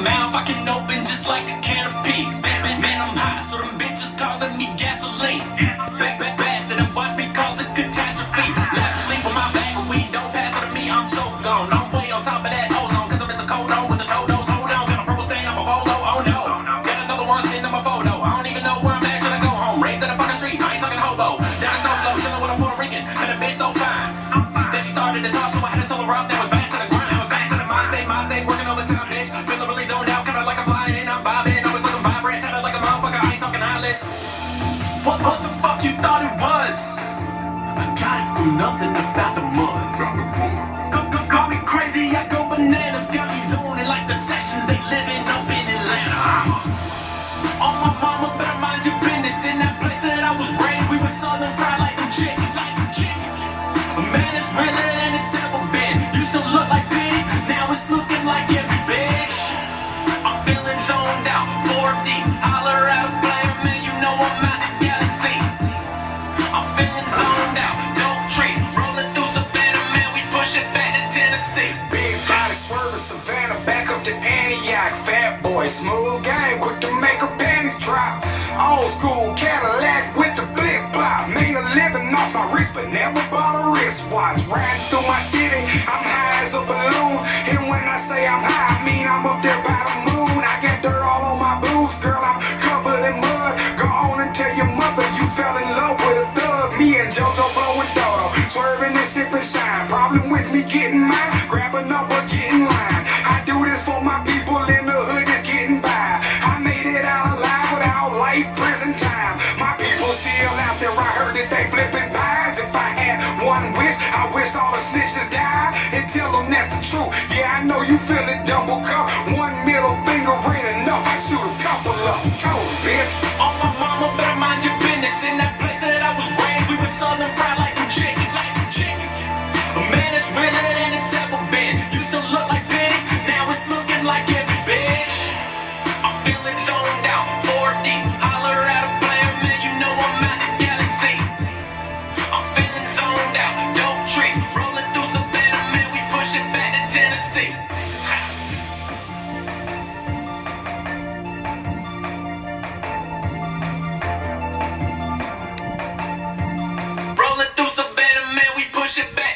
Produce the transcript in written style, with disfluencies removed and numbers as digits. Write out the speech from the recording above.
mouth I can open just like a can of peas. Man, I'm high, so them bitches calling me gasoline. Fast and watch me cause a catastrophe. Lavishly with my bag of weed, don't pass it to me, I'm so gone. I'm way on top of that ozone, cause I'm in the cold on with the no-dos. Hold on, got a purple stain on my polo, oh no. Got another one sitting on my photo. I don't even know where I'm at till I go home. Raised in a fucking street, I ain't talking hobo. Down so low, chillin' with a Puerto Rican, and a bitch so fine. Then she started to talk, so I had to tell her off, that was back to the grind. I was back to the mind state, working overtime, bitch. Feeling really zoned out, kinda like I'm flying, I'm bobbing. Always looking vibrant, tatted like a motherfucker, I ain't talking eyelids. What the fuck you thought it was? I got it from nothing about the mud. Call me crazy, I go bananas. Got me zoning like the sections they living up in Atlanta. On my mama, better mind your business. In that place that I was raised, we were southern fried like them chickens. Man, it's realer than it's ever been. Used to look like pity, now it's looking like every bitch. I'm feeling zoned out, 4D. Holler at a player, man, you know I'm out the galaxy. I'm feeling zoned out, no trees. Rolling through Savannah, man, we push it back to Tennessee. Big body swerving Savannah, back up to Antioch. Fat boy, smooth game, quick to make her panties drop. Old school Cadillac with the flip flop. Made a living off my wrist, but never bought a wristwatch. Riding through my city, I'm high as a balloon. And when I say I'm high, I mean I'm up there by the moon. I got dirt all on my boots, girl, I'm covered in mud. Go on and tell your mother you fell in love with a thug. Me and JoJo blowing dodo, swerving and sipping shine. Problem with me getting mine, grabbing up or getting line. I do this for my people in the hood that's getting by. I made it out alive without life prison time. My people still out there, I heard that they flipping pies. If I had one wish, I wish all the snitches died. And tell them that's the truth. Yeah, I know you feel it, double cup. One middle finger ain't enough, I shoot a couple of them. Told bitch. On my mama, better mind your business. In that place that I was raised, we were southern fried like them chickens. Man, it's realer than it's ever been. Used to look like pity, now it's looking like every bitch. I'm feeling zoned out, 4D. Holler at a player, man, you know I'm out the galaxy. I'm feeling zoned out, dope trees. Rolling through Savannah, man, we push it back to Tennessee. Rolling through Savannah, man, we push it back.